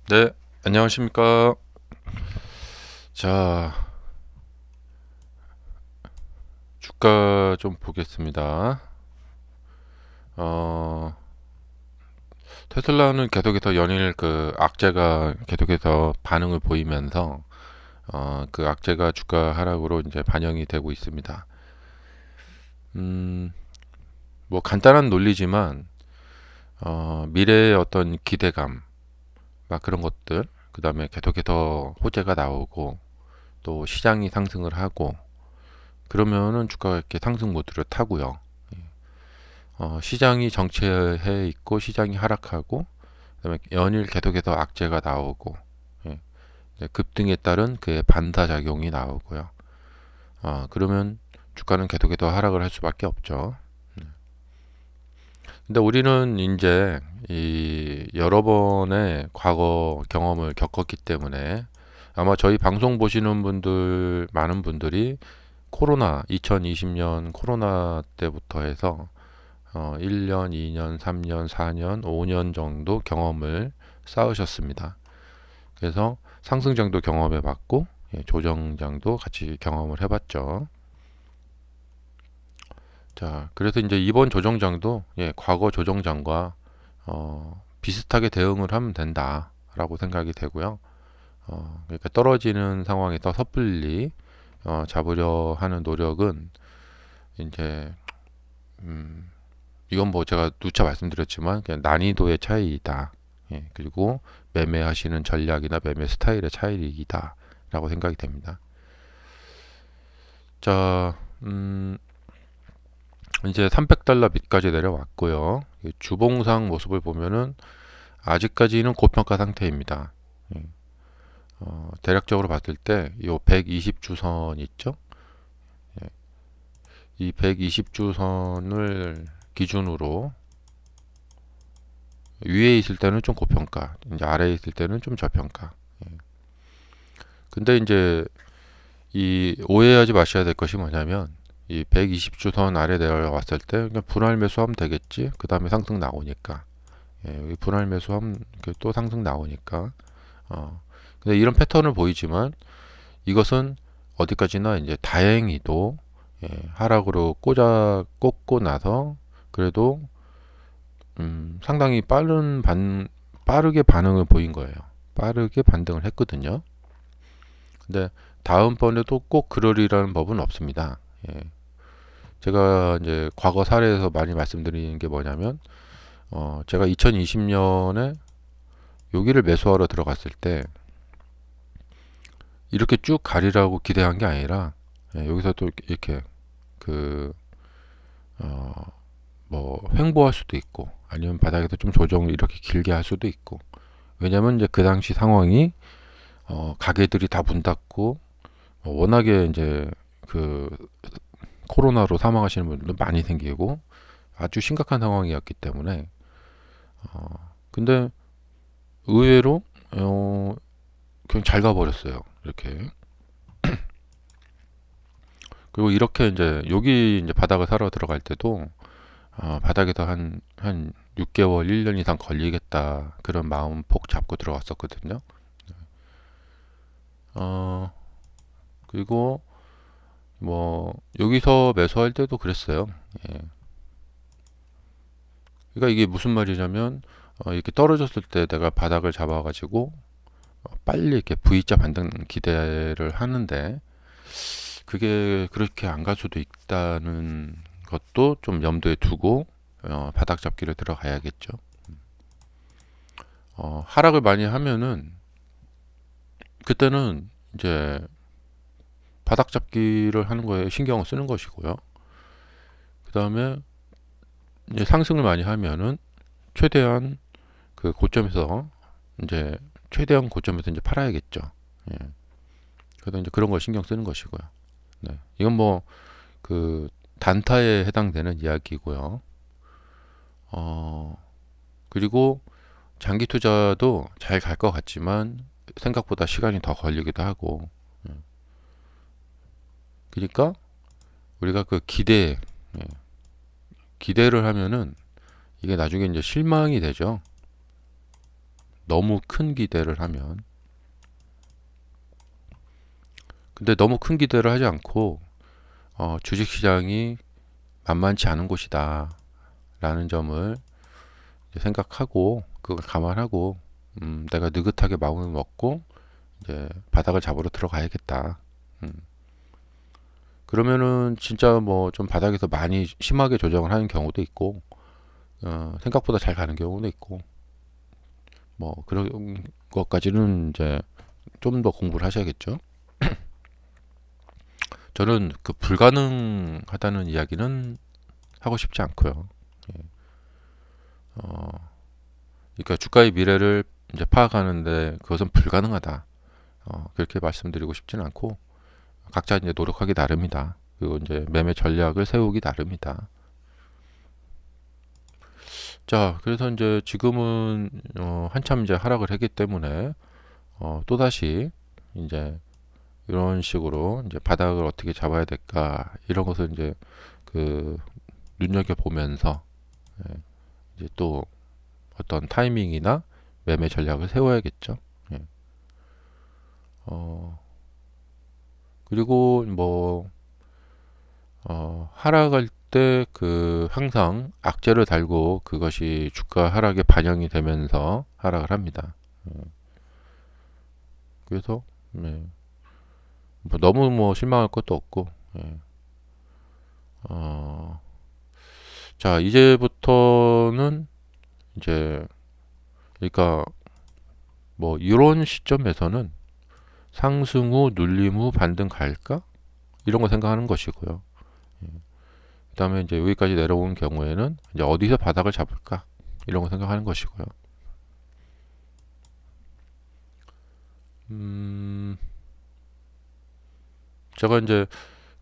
네, 안녕하십니까. 자, 주가 좀 보겠습니다. 어, 테슬라는 계속해서 연일 그 악재가 계속해서 반응을 보이면서 그 악재가 주가 하락으로 이제 반영이 되고 있습니다. 음, 뭐 간단한 논리지만 미래의 어떤 기대감, 막 그런 것들, 그 다음에 계속해서 호재가 나오고 또 시장이 상승을 하고 그러면은 주가가 이렇게 상승 모드를 타고요. 시장이 정체해 있고 시장이 하락하고 그다음에 연일 계속해서 악재가 나오고 예, 급등에 따른 그의 반사작용이 나오고요. 그러면 주가는 계속해서 하락을 할 수밖에 없죠. 근데 우리는 이제 이 여러 번의 과거 경험을 겪었기 때문에 아마 저희 방송 보시는 분들 많은 분들이 코로나 2020년 코로나 때부터 해서 1년, 2년, 3년, 4년, 5년 정도 경험을 쌓으셨습니다. 그래서 상승장도 경험해 봤고 조정장도 같이 경험을 해봤죠. 자, 그래서 이제 이번 조정장도 과거 조정장과 비슷하게 대응을 하면 된다라고 생각이 되고요. 그러니까 떨어지는 상황에서 섣불리 잡으려 하는 노력은 이제 음, 이건 뭐 제가 누차 말씀드렸지만 그냥 난이도의 차이이다. 그리고 매매하시는 전략이나 매매 스타일의 차이이다라고 생각이 됩니다. 자, 이제 300달러 밑까지 내려왔고요. 주봉상 모습을 보면은 아직까지는 고평가 상태입니다. 예, 대략적으로 봤을 때 이 120주선 있죠? 예, 이 120주선을 기준으로 위에 있을 때는 좀 고평가, 이제 아래에 있을 때는 좀 저평가. 근데 이제 이 오해하지 마셔야 될 것이 뭐냐면 이 120주선 아래 내려왔을 때 그냥 분할 매수하면 되겠지. 그 다음에 상승 나오니까. 여기 분할 매수하면 또 상승 나오니까. 어. 근데 이런 패턴을 보이지만 이것은 어디까지나 이제 다행히도 하락으로 꽂고 나서 그래도 상당히 빠르게 반응을 보인 거예요. 빠르게 반등을 했거든요. 근데 다음번에도 꼭 그러리라는 법은 없습니다. 예. 제가 이제 과거 사례에서 많이 말씀드리는 게 뭐냐면, 제가 2020년에 여기를 매수하러 들어갔을 때 이렇게 쭉 가리라고 기대한 게 아니라 여기서 또 이렇게 그, 어, 뭐 횡보할 수도 있고 아니면 바닥에서 좀 조정을 이렇게 길게 할 수도 있고 왜냐면 이제 그 당시 상황이 가게들이 다 문 닫고 워낙에 이제 그 코로나로 사망하시는 분들도 많이 생기고 아주 심각한 상황이었기 때문에 근데 의외로 그냥 잘 가버렸어요. 이렇게 그리고 이렇게 이제 여기 이제 바닥을 사러 들어갈 때도 바닥에서 한 6개월, 1년 이상 걸리겠다 그런 마음 폭 잡고 들어갔었거든요. 어, 그리고 뭐 여기서 매수할 때도 그랬어요. 예. 그러니까 이게 무슨 말이냐면 이렇게 떨어졌을 때 내가 바닥을 잡아가지고 빨리 이렇게 V자 반등 기대를 하는데 그게 그렇게 안 갈 수도 있다는 것도 좀 염두에 두고 바닥 잡기를 들어가야겠죠. 하락을 많이 하면은 그때는 이제 바닥 잡기를 하는 거에 신경을 쓰는 것이고요. 그 다음에 이제 상승을 많이 하면은 최대한 그 고점에서 이제 최대한 고점에서 이제 팔아야겠죠. 예. 그래서 이제 그런 걸 신경 쓰는 것이고요. 네. 이건 뭐 그 단타에 해당되는 이야기고요. 어, 그리고 장기 투자도 잘 갈 것 같지만 생각보다 시간이 더 걸리기도 하고. 그러니까 우리가 그 예, 기대를 하면은 이게 나중에 이제 실망이 되죠. 너무 큰 기대를 하면. 근데 너무 큰 기대를 하지 않고 주식시장이 만만치 않은 곳이다 라는 점을 생각하고 그걸 감안하고 내가 느긋하게 마음을 먹고 이제 바닥을 잡으러 들어가야겠다. 음. 그러면은 진짜 뭐 좀 바닥에서 많이 심하게 조정을 하는 경우도 있고 생각보다 잘 가는 경우도 있고 뭐 그런 것까지는 이제 좀 더 공부를 하셔야겠죠. 저는 그 불가능하다는 이야기는 하고 싶지 않고요. 예. 그러니까 주가의 미래를 이제 파악하는데 그것은 불가능하다. 그렇게 말씀드리고 싶지는 않고 각자 이제 노력하기 나름이다. 그리고 이제 매매 전략을 세우기 나름이다. 자, 그래서 이제 지금은 한참 이제 하락을 했기 때문에 또다시 이제 이런 식으로 이제 바닥을 어떻게 잡아야 될까 이런 것을 이제 그 눈여겨 보면서 이제 또 어떤 타이밍이나 매매 전략을 세워야겠죠. 예. 그리고 뭐 하락할 때 그 항상 악재를 달고 그것이 주가 하락에 반영이 되면서 하락을 합니다. 그래서 네. 뭐 너무 뭐 실망할 것도 없고 예. 어, 자 이제부터는 이제 그러니까 뭐 이런 시점에서는 상승 후 눌림 후 반등 갈까 이런 거 생각하는 것이고요. 그다음에 이제 여기까지 내려온 경우에는 이제 어디서 바닥을 잡을까 이런 거 생각하는 것이고요. 제가 이제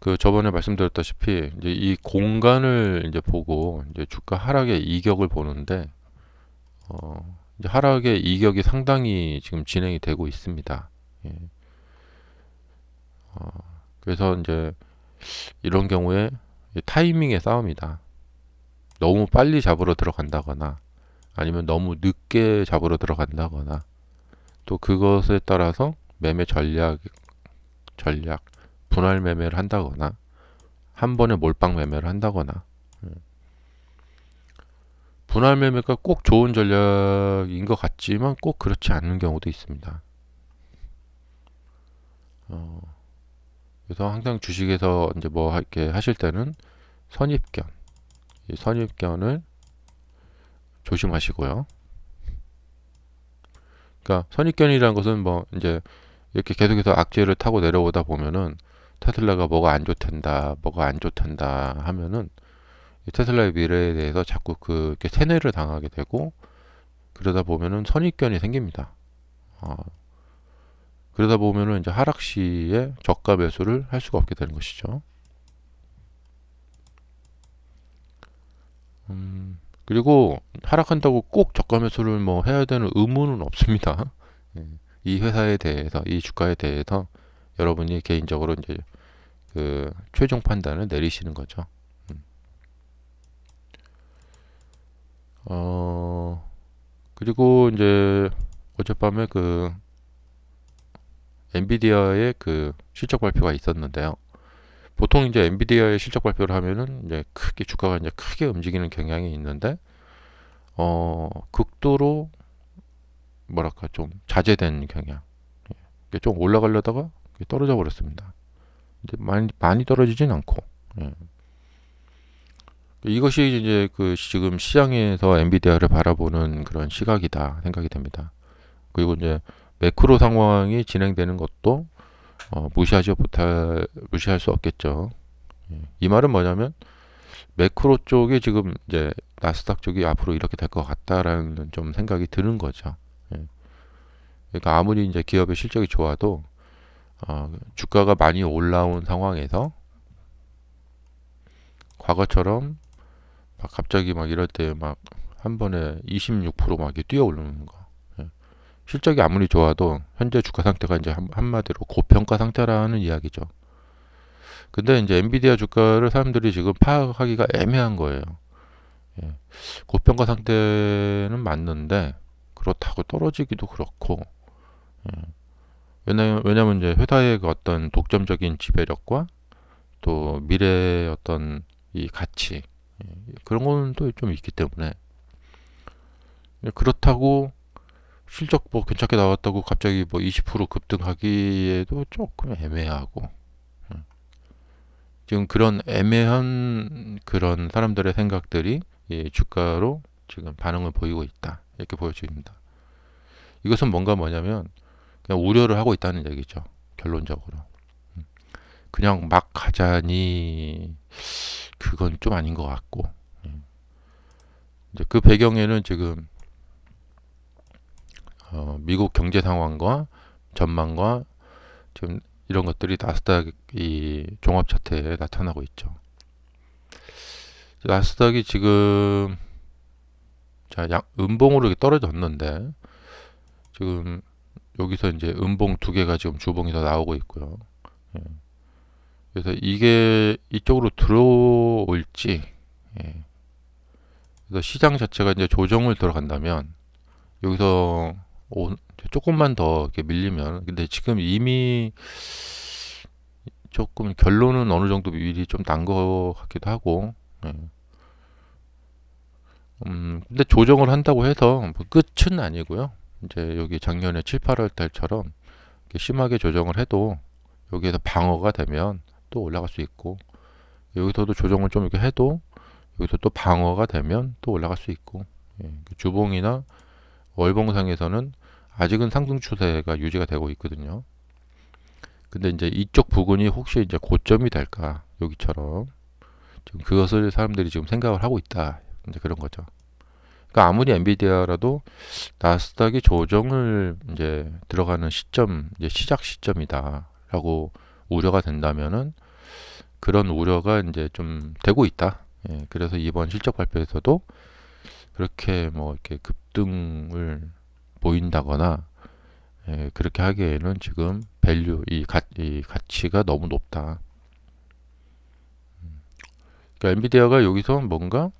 그 저번에 말씀드렸다시피 이제 이 공간을 이제 보고 이제 주가 하락의 이격을 보는데 이제 하락의 이격이 상당히 지금 진행이 되고 있습니다. 예. 그래서 이제 이런 경우에 타이밍의 싸움이다. 너무 빨리 잡으러 들어간다거나 아니면 너무 늦게 잡으러 들어간다거나 또 그것에 따라서 매매 전략 분할 매매를 한다거나 한 번에 몰빵 매매를 한다거나 분할 매매가 꼭 좋은 전략인 것 같지만 꼭 그렇지 않은 경우도 있습니다. 그래서 항상 주식에서 이제 뭐 이렇게 하실 때는 선입견, 이 선입견을 조심하시고요. 그러니까 선입견이라는 것은 뭐 이제 이렇게 계속해서 악재를 타고 내려오다 보면은 테슬라가 뭐가 안 좋단다, 뭐가 안 좋단다 하면은 테슬라의 미래에 대해서 자꾸 그렇게 세뇌를 당하게 되고 그러다 보면은 선입견이 생깁니다. 그러다 보면은 이제 하락 시에 저가 매수를 할 수가 없게 되는 것이죠. 그리고 하락한다고 꼭 저가 매수를 뭐 해야 되는 의무는 없습니다. 예. 이 회사에 대해서, 이 주가에 대해서 여러분이 개인적으로 이제 그 최종 판단을 내리시는 거죠. 그리고 이제 어젯밤에 그 엔비디아의 그 실적 발표가 있었는데요. 보통 이제 엔비디아의 실적 발표를 하면은 이제 크게 주가가 이제 크게 움직이는 경향이 있는데 극도로 뭐랄까 좀 자제된 경향. 이게 좀 올라가려다가 떨어져 버렸습니다. 근데 많이 떨어지진 않고. 예. 이것이 이제 그 지금 시장에서 엔비디아를 바라보는 그런 시각이다 생각이 됩니다. 그리고 이제 매크로 상황이 진행되는 것도 무시할 수 없겠죠. 예. 이 말은 뭐냐면 매크로 쪽이 지금 이제 나스닥 쪽이 앞으로 이렇게 될 것 같다라는 좀 생각이 드는 거죠. 예. 그러니까 아무리 이제 기업의 실적이 좋아도 주가가 많이 올라온 상황에서 과거처럼 막 갑자기 막 이럴 때 막 한 번에 26%막 뛰어 오르는 거. 예. 실적이 아무리 좋아도 현재 주가 상태가 이제 한마디로 고평가 상태라는 이야기죠. 근데 이제 엔비디아 주가를 사람들이 지금 파악하기가 애매한 거예요. 예. 고평가 상태는 맞는데 그렇다고 떨어지기도 그렇고. 예. 왜냐면 이제 회사의 그 어떤 독점적인 지배력과 또 미래의 어떤 이 가치, 그런 거는 또 좀 있기 때문에. 그렇다고 실적 뭐 괜찮게 나왔다고 갑자기 뭐 20% 급등하기에도 조금 애매하고. 지금 그런 애매한 그런 사람들의 생각들이 주가로 지금 반응을 보이고 있다, 이렇게 보여집니다. 이것은 뭐냐면 그냥 우려를 하고 있다는 얘기죠, 결론적으로. 그냥 막 가자니 그건 좀 아닌 것 같고. 이제 그 배경에는 지금 미국 경제 상황과 전망과 지금 이런 것들이 나스닥 이 종합 차트에 나타나고 있죠. 나스닥이 지금 음봉으로 이렇게 떨어졌는데, 지금 여기서 이제 음봉 두 개가 지금 주봉이 더 나오고 있고요. 예. 그래서 이게 이쪽으로 들어올지, 예. 그래서 시장 자체가 이제 조정을 들어간다면 여기서 조금만 더 이렇게 밀리면, 근데 지금 이미 조금 결론은 어느 정도 미리 좀 난 것 같기도 하고. 예. 근데 조정을 한다고 해서 뭐 끝은 아니고요. 이제 여기 작년에 7, 8월 달처럼 심하게 조정을 해도 여기에서 방어가 되면 또 올라갈 수 있고, 여기서도 조정을 좀 이렇게 해도 여기서 또 방어가 되면 또 올라갈 수 있고. 예, 주봉이나 월봉상에서는 아직은 상승 추세가 유지가 되고 있거든요. 근데 이제 이쪽 부근이 혹시 이제 고점이 될까, 여기처럼 지금 그것을 사람들이 지금 생각을 하고 있다, 이제 그런 거죠. 그러니까 아무리 엔비디아라도 나스닥이 조정을 이제 들어가는 시점, 이제 시작 시점이다라고 우려가 된다면은, 그런 우려가 이제 좀 되고 있다. 예, 그래서 이번 실적 발표에서도 그렇게 뭐 이렇게 급등을 보인다거나, 예, 그렇게 하기에는 지금 밸류, 이 가치가 너무 높다. 그러니까 엔비디아가 여기서 뭔가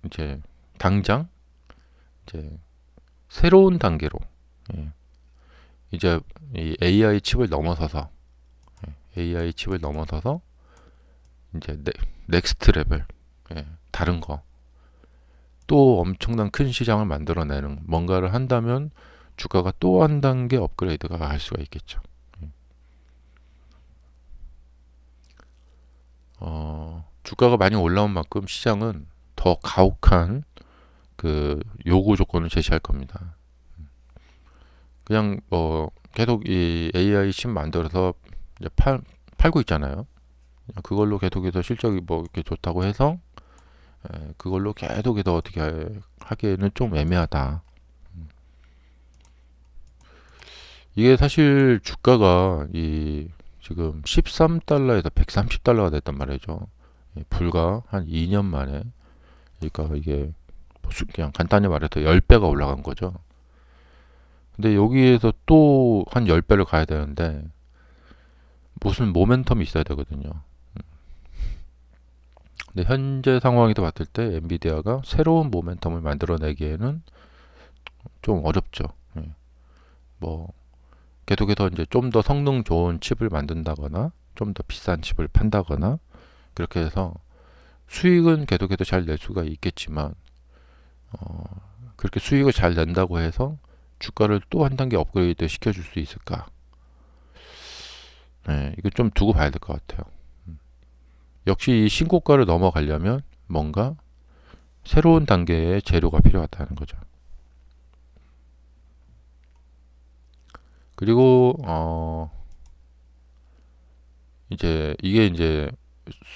이제 당장 이제 새로운 단계로, 예, 이제 이 AI 칩을 넘어서서, AI 칩을 넘어서서 이제 넥스트 레벨, 예, 다른 거, 또 엄청난 큰 시장을 만들어내는 뭔가를 한다면 주가가 또 한 단계 업그레이드가 갈 수가 있겠죠. 주가가 많이 올라온 만큼 시장은 더 가혹한 그 요구 조건을 제시할 겁니다. 그냥 뭐 계속 이 AI 칩 만들어서 이제 팔고 있잖아요. 그걸로 계속해서 실적이 뭐 이렇게 좋다고 해서, 그걸로 계속해서 어떻게 하기에는 좀 애매하다. 이게 사실 주가가 이 지금 13달러에서 130달러가 됐단 말이죠. 불과 한 2년 만에. 그러니까 이게 그냥 간단히 말해서 10배가 올라간 거죠. 근데 여기에서 또 한 10배를 가야 되는데 무슨 모멘텀이 있어야 되거든요. 근데 현재 상황에서 봤을 때 엔비디아가 새로운 모멘텀을 만들어내기에는 좀 어렵죠. 예. 뭐 계속해서 이제 좀 더 성능 좋은 칩을 만든다거나 좀 더 비싼 칩을 판다거나 그렇게 해서 수익은 계속해서 잘 낼 수가 있겠지만, 그렇게 수익을 잘 낸다고 해서 주가를 또 한 단계 업그레이드 시켜줄 수 있을까? 네, 이거 좀 두고 봐야 될 것 같아요. 역시 이 신고가를 넘어가려면 뭔가 새로운 단계의 재료가 필요하다는 거죠. 그리고 이제 이게 이제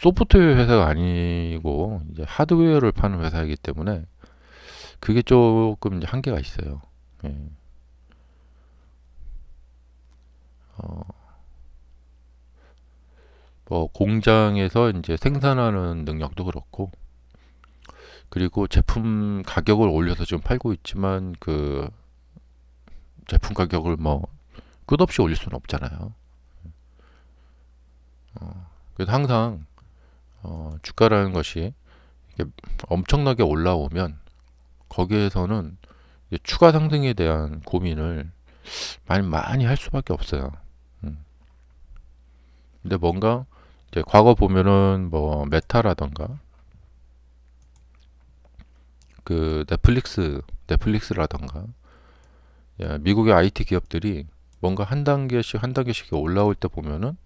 소프트웨어 회사가 아니고 이제 하드웨어를 파는 회사이기 때문에 그게 조금 이제 한계가 있어요. 예. 어, 뭐 공장에서 이제 생산하는 능력도 그렇고, 그리고 제품 가격을 올려서 지금 팔고 있지만 그 제품 가격을 뭐 끝없이 올릴 수는 없잖아요. 그래서 항상 주가라는 것이 이게 엄청나게 올라오면 거기에서는 이제 추가 상승에 대한 고민을 많이 할 수밖에 없어요. 음. 근데 뭔가 이제 과거 보면은 뭐 메타라던가 그 넷플릭스라던가 미국의 IT 기업들이 뭔가 한 단계씩 올라올 때 보면은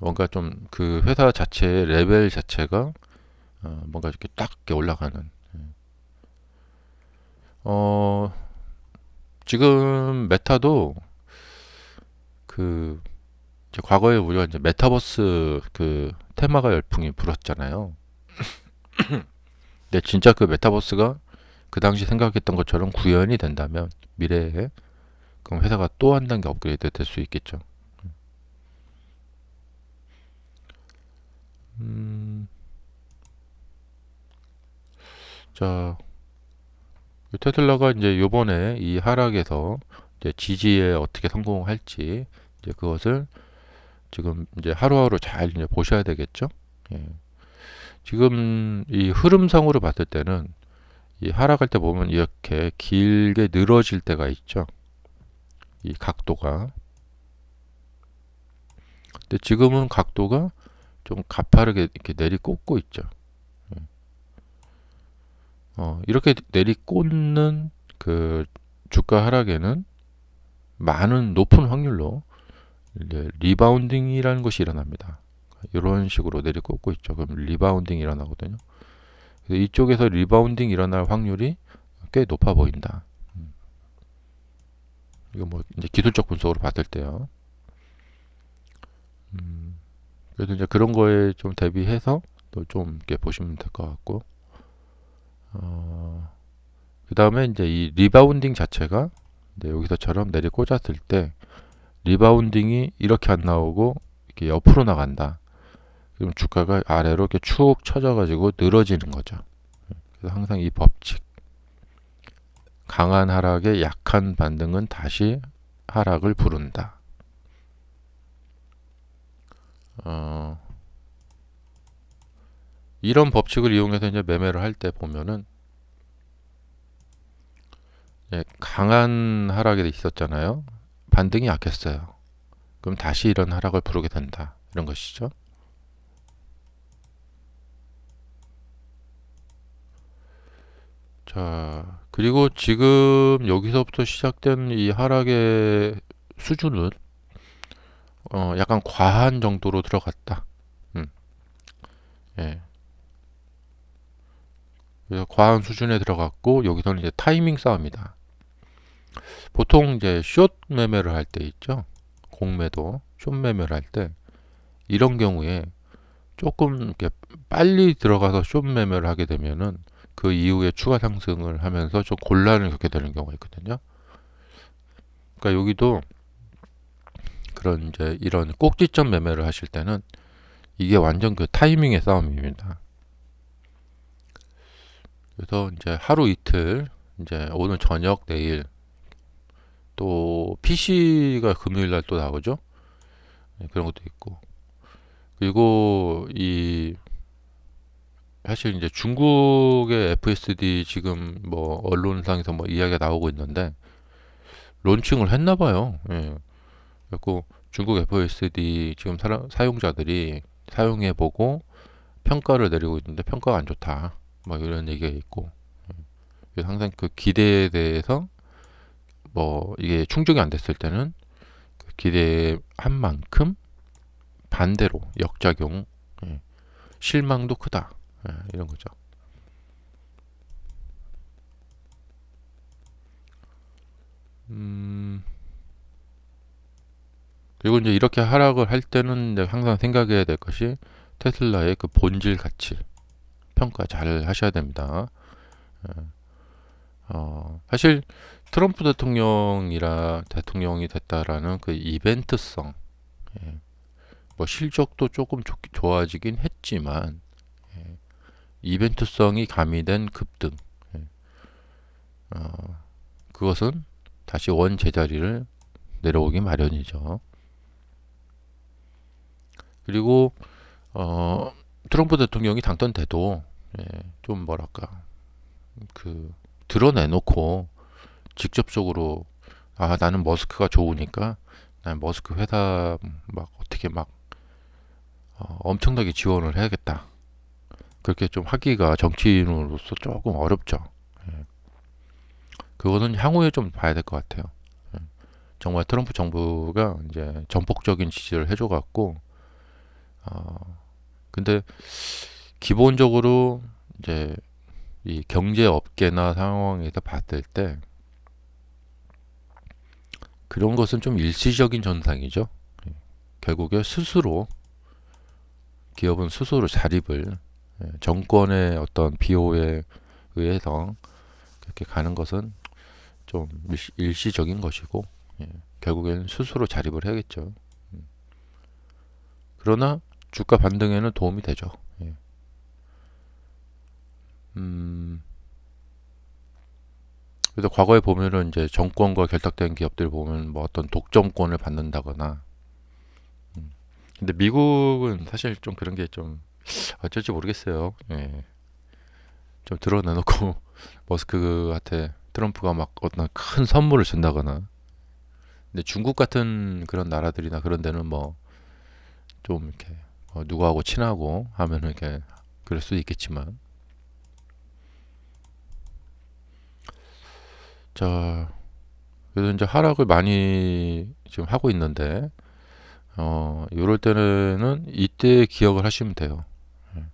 뭔가 좀 그 회사 자체의 레벨 자체가 뭔가 이렇게 딱 이렇게 올라가는 어 지금 메타도 그 이제 과거에 우리가 이제 메타버스 그 테마가 열풍이 불었잖아요. 근데 진짜 그 메타버스가 그 당시 생각했던 것처럼 구현이 된다면 미래에 그럼 회사가 또 한 단계 업그레이드 될 수 있겠죠. 음, 자, 테슬라가 이제 요번에 이 하락에서 이제 지지에 어떻게 성공할지 이제 그것을 지금 이제 하루하루 잘 이제 보셔야 되겠죠. 예. 지금 이 흐름상으로 봤을 때는 이 하락할 때 보면 이렇게 길게 늘어질 때가 있죠. 이 각도가. 근데 지금은 각도가 좀 가파르게 이렇게 내리꽂고 있죠. 이렇게 내리꽂는 그 주가 하락에는 많은 높은 확률로 이제 리바운딩이라는 것이 일어납니다. 이런 식으로 내리꽂고 있죠. 그럼 리바운딩이 일어나거든요. 그래서 이쪽에서 리바운딩 일어날 확률이 꽤 높아 보인다. 이거 뭐 이제 기술적 분석으로 봤을 때요. 그래도 이제 그런 거에 좀 대비해서 또 좀 이렇게 보시면 될 것 같고, 그 다음에 이제 이 리바운딩 자체가 이제 여기서처럼 내리꽂았을 때 리바운딩이 이렇게 안 나오고 이렇게 옆으로 나간다. 그럼 주가가 아래로 이렇게 축 처져가지고 늘어지는 거죠. 그래서 항상 이 법칙, 강한 하락에 약한 반등은 다시 하락을 부른다. 어, 이런 법칙을 이용해서 이제 매매를 할 때 보면은 강한 하락이 있었잖아요. 반등이 약했어요. 그럼 다시 이런 하락을 부르게 된다. 이런 것이죠. 자, 그리고 지금 여기서부터 시작된 이 하락의 수준은 약간 과한 정도로 들어갔다. 음, 예. 그래서 과한 수준에 들어갔고 여기서는 이제 타이밍 싸움이다. 보통 이제 숏 매매를 할 때 있죠. 공매도 숏 매매를 할 때 이런 경우에 조금 이렇게 빨리 들어가서 숏 매매를 하게 되면은 그 이후에 추가 상승을 하면서 좀 곤란을 겪게 되는 경우가 있거든요. 그러니까 여기도 그런 이제 이런 꼭지점 매매를 하실 때는 이게 완전 그 타이밍의 싸움입니다. 그래서 이제 하루 이틀 이제 오늘 저녁 내일 또 PC가 금요일 날 또 나오죠. 네, 그런 것도 있고 그리고 이 사실 이제 중국의 FSD 지금 뭐 언론상에서 뭐 이야기가 나오고 있는데 론칭을 했나 봐요. 예. 그리고 중국 FSD 지금 사용자들이 사용해 보고 평가를 내리고 있는데 평가가 안 좋다. 뭐 이런 얘기가 있고 그래서 항상 그 기대에 대해서 뭐 이게 충족이 안 됐을 때는 그 기대한 만큼 반대로 역작용 예, 실망도 크다. 이런 거죠. 음, 그리고 이제 이렇게 하락을 할 때는 이제 항상 생각해야 될 것이 테슬라의 그 본질 가치 평가 잘 하셔야 됩니다. 사실 트럼프 대통령이 됐다라는 그 이벤트성, 예, 뭐 실적도 조금 좋아지긴 했지만 이벤트성이 가미된 급등, 예, 그것은 다시 원 제자리를 내려오기 마련이죠. 그리고 트럼프 대통령이 당선돼도 좀 뭐랄까 그 드러내놓고 직접적으로 나는 머스크가 좋으니까 난 머스크 회사 막 어떻게 막 엄청나게 지원을 해야겠다. 그렇게 좀 하기가 정치인으로서 조금 어렵죠. 예. 그거는 향후에 좀 봐야 될 것 같아요. 예. 정말 트럼프 정부가 이제 전폭적인 지지를 해줘갖고 근데 기본적으로 이제 이 경제 업계나 상황에서 봤을 때 그런 것은 좀 일시적인 현상이죠. 예. 결국에 스스로 기업은 스스로 자립을 정권의 어떤 비호에 의해서 그렇게 가는 것은 좀 일시적인 것이고 결국에는 스스로 자립을 해야겠죠. 그러나 주가 반등에는 도움이 되죠. 예. 그래서 과거에 보면은 이제 정권과 결탁된 기업들 보면 뭐 어떤 독점권을 받는다거나 근데 미국은 사실 좀 그런 게 좀 어쩔지 모르겠어요. 예. 좀 드러내놓고 머스크한테 트럼프가 막 어떤 큰 선물을 준다거나 근데 중국 같은 그런 나라들이나 그런 데는 뭐 좀 이렇게 누구하고 친하고 하면은 이렇게 그럴 수도 있겠지만 자 그래서 이제 하락을 많이 지금 하고 있는데 이럴 때는 이때 기억을 하시면 돼요. 예.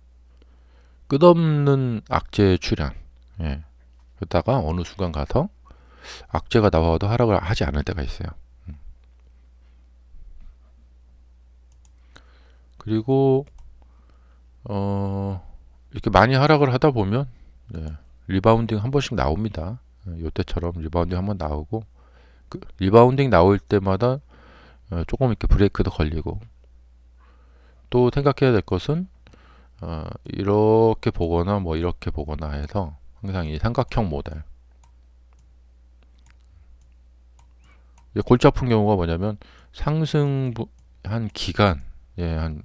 끝없는 악재 출현. 예. 그러다가 어느 순간 가서 악재가 나와도 하락을 하지 않을 때가 있어요. 그리고 이렇게 많이 하락을 하다 보면 리바운딩 한 번씩 나옵니다. 이때처럼 리바운딩 한번 나오고 그 리바운딩 나올 때마다 조금 이렇게 브레이크도 걸리고 또 생각해야 될 것은 이렇게 보거나 뭐 이렇게 보거나 해서 항상 이 삼각형 모델 골치 아픈 경우가 뭐냐면 상승 한 기간 한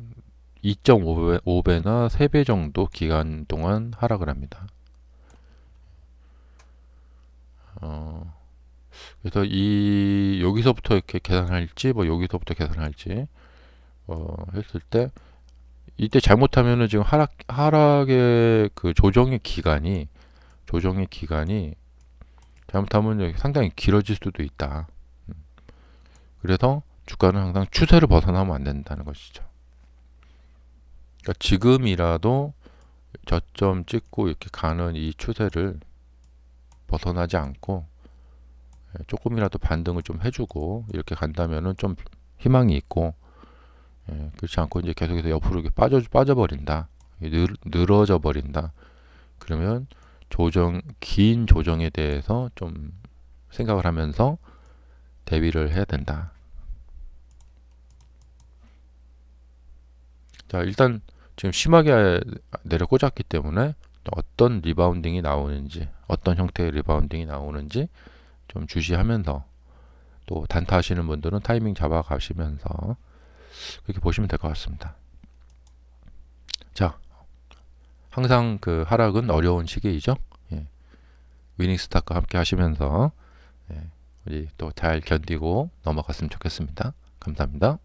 2.5배나 3배 정도 기간 동안 하락을 합니다. 그래서 이 여기서부터 이렇게 계산할지 뭐 여기서부터 계산할지 했을 때 이때 잘못하면은 지금 하락의 그 조정의 기간이 잘못하면 상당히 길어질 수도 있다. 그래서 주가는 항상 추세를 벗어나면 안 된다는 것이죠. 그러니까 지금이라도 저점 찍고 이렇게 가는 이 추세를 벗어나지 않고 조금이라도 반등을 좀 해주고 이렇게 간다면은 좀 희망이 있고 그렇지 않고 이제 계속해서 옆으로 이렇게 빠져버린다. 늘어져 버린다. 그러면 긴 조정에 대해서 좀 생각을 하면서 대비를 해야 된다. 자, 일단 지금 심하게 내려 꽂았기 때문에 어떤 리바운딩이 나오는지, 어떤 형태의 리바운딩이 나오는지 좀 주시하면서 또 단타 하시는 분들은 타이밍 잡아 가시면서 그렇게 보시면 될 것 같습니다. 자, 항상 그 하락은 어려운 시기이죠. 위닝스탁과 함께 하시면서 우리 또 잘 견디고 넘어갔으면 좋겠습니다. 감사합니다.